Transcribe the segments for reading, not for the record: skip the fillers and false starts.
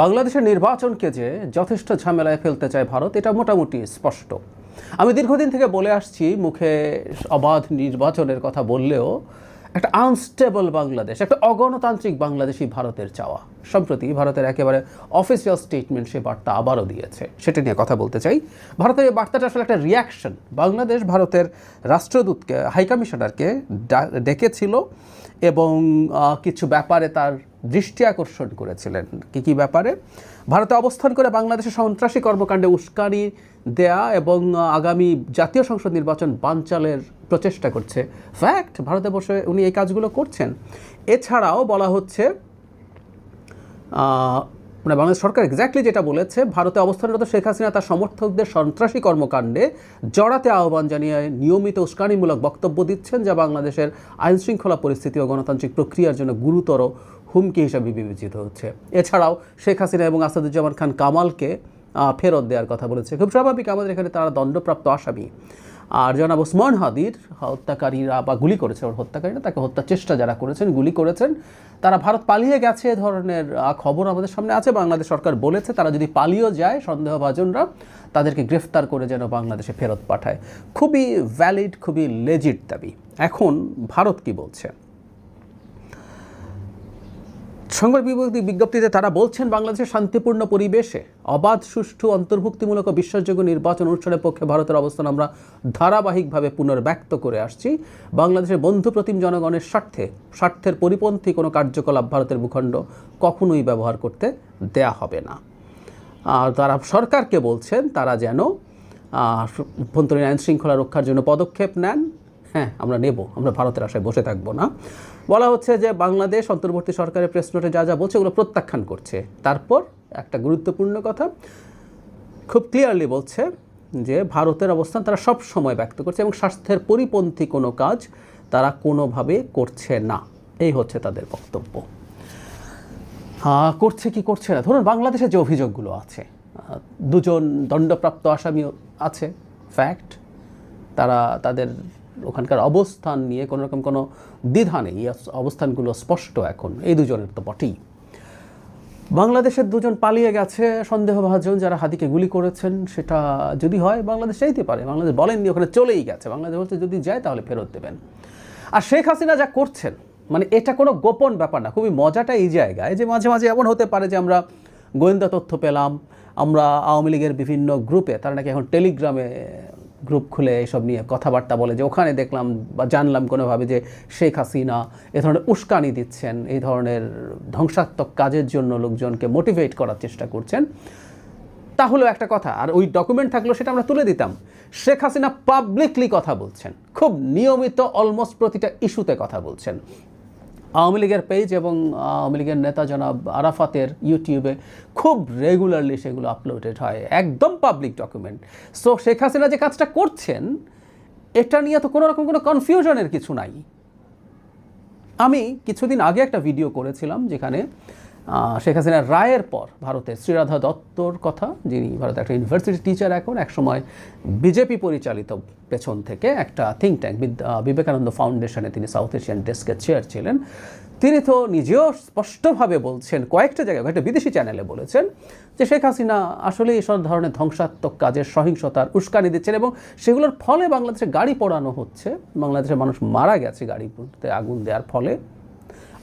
বাংলাদেশের নির্বাচনকে যে যথেষ্ট ঝামেলায় ফেলতে চায় ভারত, এটা মোটামুটি স্পষ্ট। আমি দীর্ঘদিন থেকে বলে আসছি, মুখে অবাধ নির্বাচনের কথা বললেও একটা আনস্টেবল বাংলাদেশ, একটা অগণতান্ত্রিক বাংলাদেশই ভারতের চাওয়া। সম্প্রতি ভারতের একেবারে অফিসিয়াল স্টেটমেন্ট সে বার্তা আবারও দিয়েছে, সেটা নিয়ে কথা বলতে চাই। ভারতের এই বার্তাটা আসলে একটা রিয়াকশন। বাংলাদেশ ভারতের রাষ্ট্রদূতকে, হাইকমিশনারকে ডেকেছিল এবং কিছু ব্যাপারে তার দৃষ্টি আকর্ষণ করেছিলেন। কী ব্যাপারে? ভারতে অবস্থান করে বাংলাদেশের সন্ত্রাসী কর্মকাণ্ডে উস্কানি দেয়া এবং আগামী জাতীয় সংসদ নির্বাচন বানচালের প্রচেষ্টা করছে। ফ্যাক্ট, ভারতে বসে উনি এই কাজগুলো করছেন। এছাড়াও বলা হচ্ছে, মানে বাংলাদেশ সরকার এক্স্যাক্টলি যেটা বলেছে, ভারতে অবস্থানরত শেখ হাসিনা তার সমর্থকদের সন্ত্রাসী কর্মকাণ্ডে জড়াতে আহ্বান জানিয়ে নিয়মিত উস্কানিমূলক বক্তব্য দিচ্ছেন, যা বাংলাদেশের আইনশৃঙ্খলা পরিস্থিতি ও গণতান্ত্রিক প্রক্রিয়ার জন্য গুরুতর হুমকি হিসাবে বিবেচিত হচ্ছে। এছাড়াও শেখ হাসিনা এবং আসাদুজ্জামান খান কামালকে ফেরত দেওয়ার কথা বলেছে। খুব স্বাভাবিক, আমাদের এখানে তারা দণ্ডপ্রাপ্ত আসামি। আর জনাব ওসমান হাদির হত্যাকারীরা বা গুলি করেছে, ওর হত্যাকারীরা, তাকে হত্যার চেষ্টা যারা করেছেন, গুলি করেছেন, তারা ভারত পালিয়ে গেছে এ ধরনের খবর আমাদের সামনে আছে। বাংলাদেশ সরকার বলেছে তারা যদি পালিয়েও যায়, সন্দেহভাজনরা, তাদেরকে গ্রেফতার করে যেন বাংলাদেশে ফেরত পাঠায়। খুবই ভ্যালিড, খুবই লেজিট দাবি। এখন ভারত কি বলছে? সংবাদ বিজ্ঞপ্তিতে তারা বলছেন, বাংলাদেশের শান্তিপূর্ণ পরিবেশে অবাধ, সুষ্ঠু, অন্তর্ভুক্তিমূলক ও বিশ্বাসযোগ্য নির্বাচন অনুষ্ঠানের পক্ষে ভারতের অবস্থান আমরা ধারাবাহিকভাবে পুনর্ব্যক্ত করে আসছি। বাংলাদেশের বন্ধুপ্রতিম জনগণের স্বার্থের পরিপন্থী কোনো কার্যকলাপ ভারতের ভূখণ্ড কখনোই ব্যবহার করতে দেয়া হবে না। আর তারা সরকারকে বলছেন তারা যেন অভ্যন্তরীণ আইন শৃঙ্খলা রক্ষার জন্য পদক্ষেপ নেন। হ্যাঁ, আমরা নেব, আমরা ভারতের আশায় বসে থাকবো না। বলা হচ্ছে যে বাংলাদেশ অন্তর্বর্তী সরকারের প্রেস নোটে যা যা বলছে ওগুলো প্রত্যাখ্যান করছে। তারপর একটা গুরুত্বপূর্ণ কথা খুব ক্লিয়ারলি বলছে যে ভারতের অবস্থান তারা সব সময় ব্যক্ত করছে এবং স্বাস্থ্যের পরিপন্থী কোনো কাজ তারা কোনোভাবে করছে না। এই হচ্ছে তাদের বক্তব্য। করছে কি করছে না, ধরুন বাংলাদেশে যে অভিযোগগুলো আছে, দুজন দণ্ডপ্রাপ্ত আসামি আছে, ফ্যাক্ট, তারা তাদের ওখানকার অবস্থান নিয়ে কোনো রকম কোনো দ্বিধা নেই, অবস্থানগুলো স্পষ্ট। এখন এই দুজনের তো বটেই। বাংলাদেশের দুজন পালিয়ে গেছে সন্দেহভাজন, যারা হাদিকে গুলি করেছেন, সেটা যদি হয় বাংলাদেশ চাইতে পারে। বাংলাদেশ বলেননি ওখানে চলেই গেছে, বাংলাদেশ বলছে যদি যায় তাহলে ফেরত দেবেন। আর শেখ হাসিনা যা করছেন, মানে এটা কোনো গোপন ব্যাপার না। খুবই মজাটা এই জায়গায় যে মাঝে মাঝে এমন হতে পারে যে আমরা গোয়েন্দা তথ্য পেলাম, আমরা আওয়ামী লীগের বিভিন্ন গ্রুপে, তারা নাকি এখন টেলিগ্রামে গ্রুপ খুলে এসব নিয়ে কথাবার্তা বলে, যে ওখানে দেখলাম বা জানলাম কোনোভাবে যে শেখ হাসিনা এ ধরনের উস্কানি দিচ্ছেন, এই ধরনের ধ্বংসাত্মক কাজের জন্য লোকজনকে মোটিভেট করার চেষ্টা করছেন। তাহলেও একটা কথা, আর ওই ডকুমেন্ট থাকলেও সেটা আমরা তুলে দিতাম। শেখ হাসিনা পাবলিকলি কথা বলছেন, খুব নিয়মিত, অলমোস্ট প্রতিটা ইস্যুতে কথা বলছেন। আওয়ামী লীগের পেজ এবং আওয়ামী লীগের নেতা জনাব আরাফাতের ইউটিউবে খুব রেগুলারলি সেগুলো আপলোডেড হয়, একদম public document. So Sheikh Hasina যে কাজটা করছেন, এটা নিয়ে তো কোনো রকম কোনো কনফিউশনের কিছু নাই। আমি কিছুদিন আগে একটা ভিডিও করেছিলাম যেখানে শেখ হাসিনার রায়ের পর ভারতের শ্রীরাধা দত্তর কথা, যিনি ভারতের একটা ইউনিভার্সিটি টিচার, এখন একসময় বিজেপি পরিচালিত পেছন থেকে একটা থিঙ্ক ট্যাঙ্ক বিবেকানন্দ ফাউন্ডেশনে তিনি সাউথ এশিয়ান ডেস্কের চেয়ার ছিলেন। তিনি তো নিজেও স্পষ্টভাবে বলছেন, কয়েকটা জায়গায়, কয়েকটা বিদেশি চ্যানেলে বলেছেন যে শেখ হাসিনা আসলে এইসব ধরনের ধ্বংসাত্মক কাজের, সহিংসতার উস্কানি দিচ্ছেন এবং সেগুলোর ফলে বাংলাদেশে গাড়ি পোড়ানো হচ্ছে, বাংলাদেশের মানুষ মারা গেছে গাড়িতে আগুন দেওয়ার ফলে।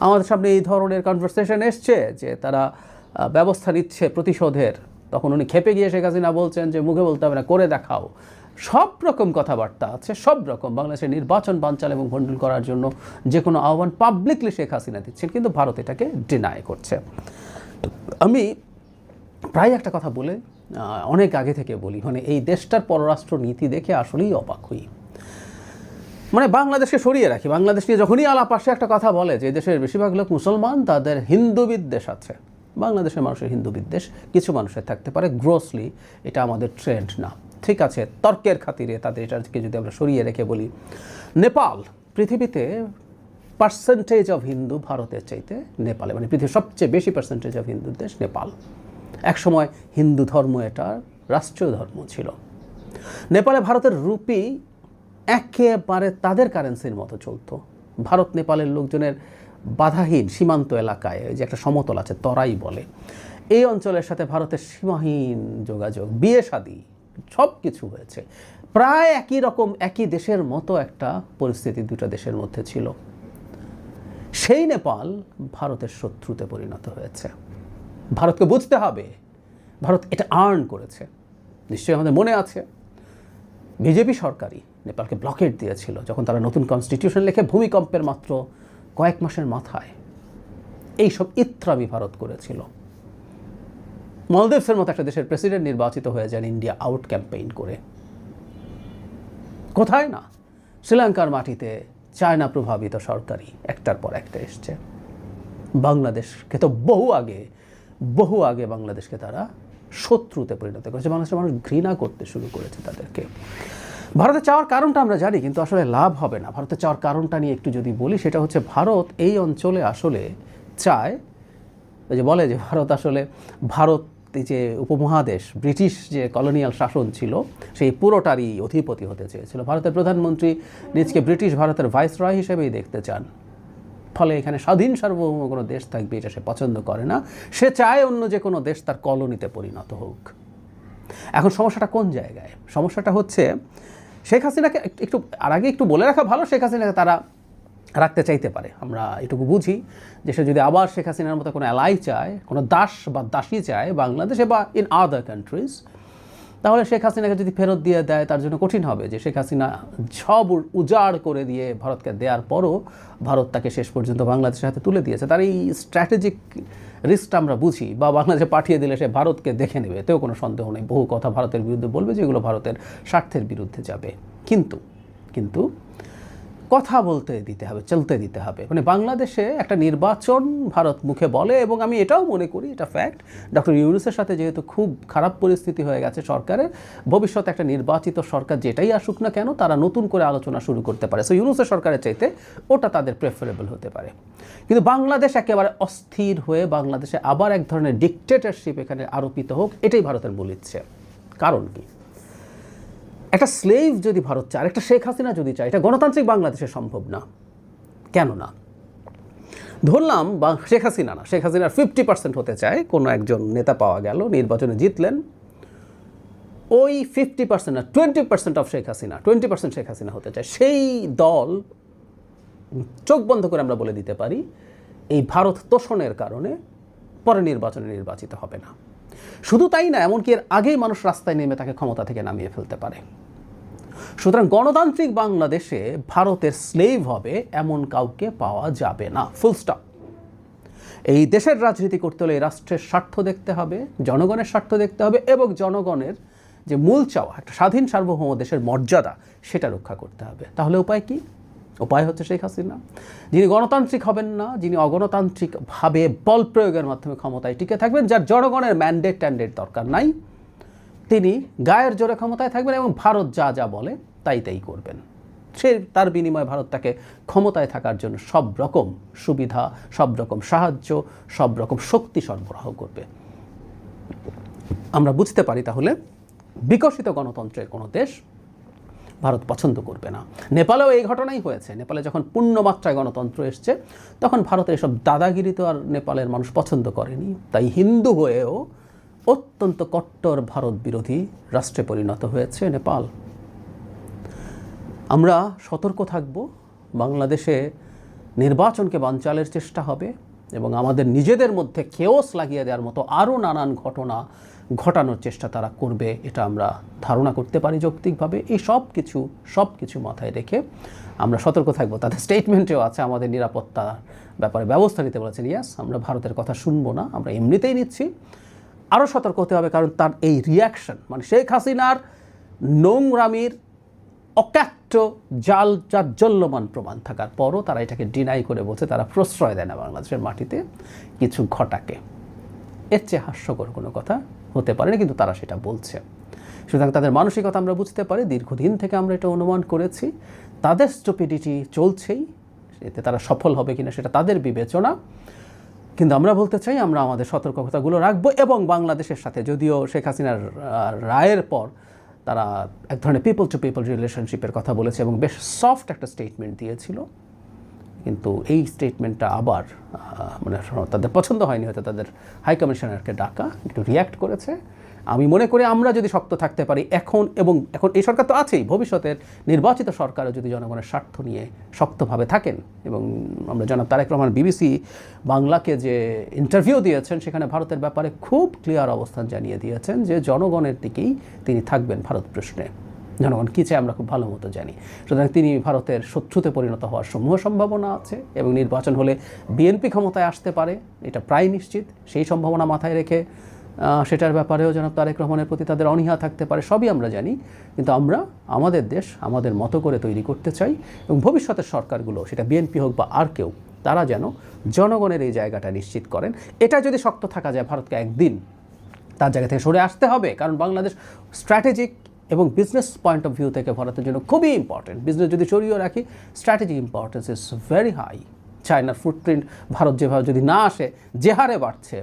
আমাদের সামনে এই ধরনের কনভারসেশন এসছে যে তারা ব্যবস্থা নিচ্ছে প্রতিশোধের। তখন উনি খেপে গিয়ে শেখ হাসিনা বলছেন যে মুখে বলতে হবে না, করে দেখাও। সব রকম কথাবার্তা আছে, সব রকম। বাংলাদেশের নির্বাচন বানচাল এবং ভণ্ডুল করার জন্য যে কোনো আহ্বান পাবলিকলি শেখ হাসিনা দিচ্ছেন, কিন্তু ভারত এটাকে ডিনাই করছে। আমি প্রায় একটা কথা বলে অনেক আগে থেকে বলি, মানে এই দেশটার পররাষ্ট্র নীতি দেখে আসলেই অবাক হই। মানে বাংলাদেশকে সরিয়ে রাখি, বাংলাদেশ নিয়ে যখনই আলাপ আসে একটা কথা বলে যে দেশের বেশিরভাগ লোক মুসলমান, তাদের হিন্দু বিদ্বেষ আছে। বাংলাদেশের মানুষের হিন্দু বিদ্বেষ কিছু মানুষের থাকতে পারে, গ্রোসলি এটা আমাদের ট্রেন্ড না। ঠিক আছে, তর্কের খাতিরে তাদের এটাকে যদি আমরা সরিয়ে রেখে বলি, নেপাল পৃথিবীতে পার্সেন্টেজ অফ হিন্দু ভারতের চাইতে নেপালে, মানে পৃথিবীর সবচেয়ে বেশি পার্সেন্টেজ অফ হিন্দুর দেশ নেপাল। একসময় হিন্দু ধর্ম এটা রাষ্ট্রীয় ধর্ম ছিল। নেপালে ভারতের রুপি একেবারে তাদের কারেন্সির মতো চলতো। ভারত নেপালের লোকজনের বাধাহীন সীমান্ত এলাকায়, যে একটা সমতল আছে তরাই বলে, এই অঞ্চলের সাথে ভারতের সীমাহীন যোগাযোগ, বিয়ে শাদী সব কিছু হয়েছে। প্রায় একই রকম, একই দেশের মতো একটা পরিস্থিতি দুটো দেশের মধ্যে ছিল। সেই নেপাল ভারতের শত্রুতে পরিণত হয়েছে। ভারতকে বুঝতে হবে ভারত এটা আর্ন করেছে। নিশ্চয়ই আমাদের মনে আছে বিজেপি সরকারই নেপালকে ব্লকেট দিয়েছিল যখন তারা নতুন কনস্টিটিউশন লিখে ভূমিকম্পের মাত্র কয়েক মাসের মাথায় এইসব ইত্রামি ভারত করেছিল। মলদ্বীপসের মতো একটা দেশের প্রেসিডেন্ট নির্বাচিত হয়ে যান ইন্ডিয়া আউট ক্যাম্পেইন করে। কোথায় না, শ্রীলঙ্কার মাটিতে চায়না প্রভাবিত সরকারি একটার পর একটা এসছে। বাংলাদেশকে তো বহু আগে বাংলাদেশকে তারা শত্রুতে পরিণত করেছে। বাংলাদেশের মানুষ ঘৃণা করতে শুরু করেছে তাদেরকে। ভারতে চাওয়ার কারণটা আমরা জানি, কিন্তু আসলে লাভ হবে না। ভারতে চাওয়ার কারণটা নিয়ে একটু যদি বলি, সেটা হচ্ছে ভারত এই অঞ্চলে আসলে চায়, ওই যে বলে যে ভারত এই যে উপমহাদেশ, ব্রিটিশ যে কলোনিয়াল শাসন ছিল সেই পুরোটারই অধিপতি হতে চেয়েছিল। ভারতের প্রধানমন্ত্রী নিজকে ব্রিটিশ ভারতের ভাইসরয় হিসেবেই দেখতে চান। ফলে এখানে স্বাধীন সার্বভৌম কোনো দেশ থাকবে এটা সে পছন্দ করে না। সে চায় অন্য যে কোনো দেশ তার কলোনিতে পরিণত হোক। এখন সমস্যাটা কোন জায়গায়? সমস্যাটা হচ্ছে শেখ হাসিনাকে একটু আর আগে একটু বলে রাখা ভালো, শেখ হাসিনাকে তারা রাখতে চাইতে পারে। আমরা এটুকু বুঝি যে সে যদি আবার শেখ হাসিনার মতো কোনো অ্যালাই চায়, কোনো দাস বা দাসী চায় বাংলাদেশে বা ইন আদার কান্ট্রিজ, তাহলে শেখ হাসিনাকে যদি ফেরত দিয়ে দেয় তার জন্য কঠিন হবে। যে শেখ হাসিনা সব উজাড় করে দিয়ে ভারতকে দেওয়ার পরও ভারত তাকে শেষ পর্যন্ত বাংলাদেশের হাতে তুলে দিয়েছে। তার এই স্ট্র্যাটেজিক রিস্কটা আমরা বুঝি। বা বাংলাদেশে পাঠিয়ে দিলে সে ভারতকে দেখে নেবে, এতেও কোনো সন্দেহ নেই। বহু কথা ভারতের বিরুদ্ধে বলবে যেগুলো ভারতের স্বার্থের বিরুদ্ধে যাবে। কিন্তু কথা বলতে দিতে হবে, চলতে দিতে হবে। মানে বাংলাদেশে একটা নির্বাচন ভারত মুখে বলে, এবং আমি এটাও মনে করি, এটা ফ্যাক্ট, ডক্টর ইউনূসের সাথে যেহেতু খুব খারাপ পরিস্থিতি হয়ে গেছে সরকারের, ভবিষ্যতে একটা নির্বাচিত সরকার যেটাই আসুক না কেন তারা নতুন করে আলোচনা শুরু করতে পারে। সো ইউনূসের সরকারের চাইতে ওটা তাদের প্রেফারেবল হতে পারে। কিন্তু বাংলাদেশ একেবারে অস্থির হয়ে বাংলাদেশে আবার এক ধরনের ডিকটেটরশিপ এখানে আরোপিত হোক, এটাই ভারতের মূল ইচ্ছে। কারণ কি? একটা স্লেভ যদি ভারত চায়, একটা শেখ হাসিনা যদি চায়, এটা গণতান্ত্রিক বাংলাদেশে সম্ভব না। কেন না? ধরলাম শেখ হাসিনার 50% হতে চায় কোনো একজন নেতা পাওয়া গেল, নির্বাচনে জিতলেন। ওই 50% না, 20% অফ শেখ হাসিনা, 20% শেখ হাসিনা হতে চায়। সেই দল চোখ বন্ধ করে আমরা বলে দিতে পারি এই ভারত তোষণের কারণে পরে নির্বাচনে নির্বাচিত হবে না। শুধু তাই না, এমনকি এর আগেই মানুষ রাস্তায় নেমে তাকে ক্ষমতা থেকে নামিয়ে ফেলতে পারে। সুতরাং গণতান্ত্রিক বাংলাদেশে ভারতের স্লেভ হবে এমন কাউকে পাওয়া যাবে না, ফুল স্টপ। এই দেশের রাজনীতি করতে হলে এই রাষ্ট্রের স্বার্থ দেখতে হবে, জনগণের স্বার্থ দেখতে হবে, এবং জনগণের যে মূল চাওয়া একটা স্বাধীন সার্বভৌম দেশের মর্যাদা সেটা রক্ষা করতে হবে। তাহলে উপায় কি? উপায় হচ্ছে শেখ হাসিনা, যিনি গণতান্ত্রিক হবেন না, যিনি অগণতান্ত্রিকভাবে বল প্রয়োগের মাধ্যমে ক্ষমতায় টিকে থাকবেন, যার জনগণের ম্যান্ডেট দরকার নাই, তিনি গায়ের জোরে ক্ষমতায় থাকবেন এবং ভারত যা যা বলে তাই করবেন। সে তার বিনিময়ে ভারত তাকে ক্ষমতায় থাকার জন্য সব রকম সুবিধা, সব রকম সাহায্য, সব রকম শক্তি সরবরাহ করবে। আমরা বুঝতে পারি তাহলে বিকশিত গণতন্ত্রের কোনো দেশ ভারত পছন্দ করবে না। নেপালেও এই ঘটনাই হয়েছে। নেপালে যখন পূর্ণমাত্রায় গণতন্ত্র এসছে তখন ভারতের এসব দাদাগিরি তো আর নেপালের মানুষ পছন্দ করেনি। তাই হিন্দু হয়েও অত্যন্ত কট্টর ভারত বিরোধী রাষ্ট্রে পরিণত হয়েছে নেপাল। আমরা সতর্ক থাকব। বাংলাদেশে নির্বাচনকে বানচালের চেষ্টা হবে এবং আমাদের নিজেদের মধ্যে কেওস লাগিয়ে দেওয়ার মতো আরও নানান ঘটনা ঘটানোর চেষ্টা তারা করবে, এটা আমরা ধারণা করতে পারি যৌক্তিকভাবে। এই সব কিছু মাথায় রেখে আমরা সতর্ক থাকবো। তাদের স্টেটমেন্টেও আছে আমাদের নিরাপত্তার ব্যাপারে ব্যবস্থা নিতে বলেছেন। ইয়াস, আমরা ভারতের কথা শুনবো না, আমরা এমনিতেই নিচ্ছি। আরও সতর্ক হতে হবে, কারণ তার এই রিয়াকশন, মানে শেখ হাসিনার নোংরামির অকাট্য জাল জাজ্জল্যমান প্রমাণ থাকার পরও তারা এটাকে ডিনাই করে বলছে তারা প্রশ্রয় দেয় না বাংলাদেশের মাটিতে কিছু ঘটাকে। এর চেয়ে হাস্যকর কোনো কথা হতে পারে না, কিন্তু তারা সেটা বলছে। সুতরাং তাদের মানসিকতা আমরা বুঝতে পারি। দীর্ঘদিন থেকে আমরা এটা অনুমান করেছি। তাদের স্টুপিডিটি চলছেই, এতে তারা সফল হবে কিনা সেটা তাদের বিবেচনা। কিন্তু আমরা বলতে চাই আমরা আমাদের সতর্কতাগুলো রাখবো, এবং বাংলাদেশের সাথে, যদিও শেখ হাসিনার রায়ের পর তারা এক ধরনের পিপল টু পিপল রিলেশনশিপের কথা বলেছে এবং বেশ সফট একটা স্টেটমেন্ট দিয়েছিল, কিন্তু এই স্টেটমেন্টটা আবার মানে তাদের পছন্দ হয়নি, হয়তো তাদের হাই কমিশনারকে ডাকা একটু রিয়্যাক্ট করেছে। আমি মনে করি আমরা যদি শক্ত থাকতে পারি এখন এই সরকার তো আছেই, ভবিষ্যতের নির্বাচিত সরকারও যদি জনগণের স্বার্থ নিয়ে শক্তভাবে থাকেন, এবং আমরা জনাব তারেক রহমান বিবিসি বাংলাকে যে ইন্টারভিউ দিয়েছেন সেখানে ভারতের ব্যাপারে খুব ক্লিয়ার অবস্থান জানিয়ে দিয়েছেন যে জনগণের দিকেই তিনি থাকবেন ভারত প্রশ্নে। জনগণ কী চায় আমরা খুব ভালো মতো জানি, সুতরাং তিনি ভারতের শত্রুতে পরিণত হওয়ার সমূহ সম্ভাবনা আছে, এবং নির্বাচন হলে বিএনপি ক্ষমতায় আসতে পারে, এটা প্রায় নিশ্চিত। সেই সম্ভাবনা মাথায় রেখে সেটার ব্যাপারেও জনাব তারেক রহমানের প্রতি তাদের অনীহা থাকতে পারে, সবই আমরা জানি। কিন্তু আমরা আমাদের দেশ আমাদের মতো করে তৈরি করতে চাই, এবং ভবিষ্যতের সরকারগুলো, সেটা বিএনপি হোক বা আর কেউ, তারা যেন জনগণের এই জায়গাটা নিশ্চিত করেন। এটা যদি শক্ত থাকা যায়, ভারতকে একদিন তার জায়গা থেকে সরে আসতে হবে, কারণ বাংলাদেশ স্ট্র্যাটেজিক এবং বিজনেস পয়েন্ট অফ ভিউ থেকে ভারতের জন্য খুবই ইম্পর্টেন্ট। বিজনেস যদি সরিয়ে রাখি, strategic importance is very high. চায়নার ফুটপ্রিন্ট ভারত যেভাবে যদি না আসে, যে হারে বাড়ছে,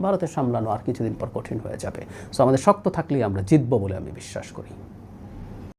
ভারতের সামলানো আর কিছুদিন পর কঠিন হয়ে যাবে। সো আমাদের শক্ত থাকলেই আমরা জিতবো বলে আমি বিশ্বাস করি।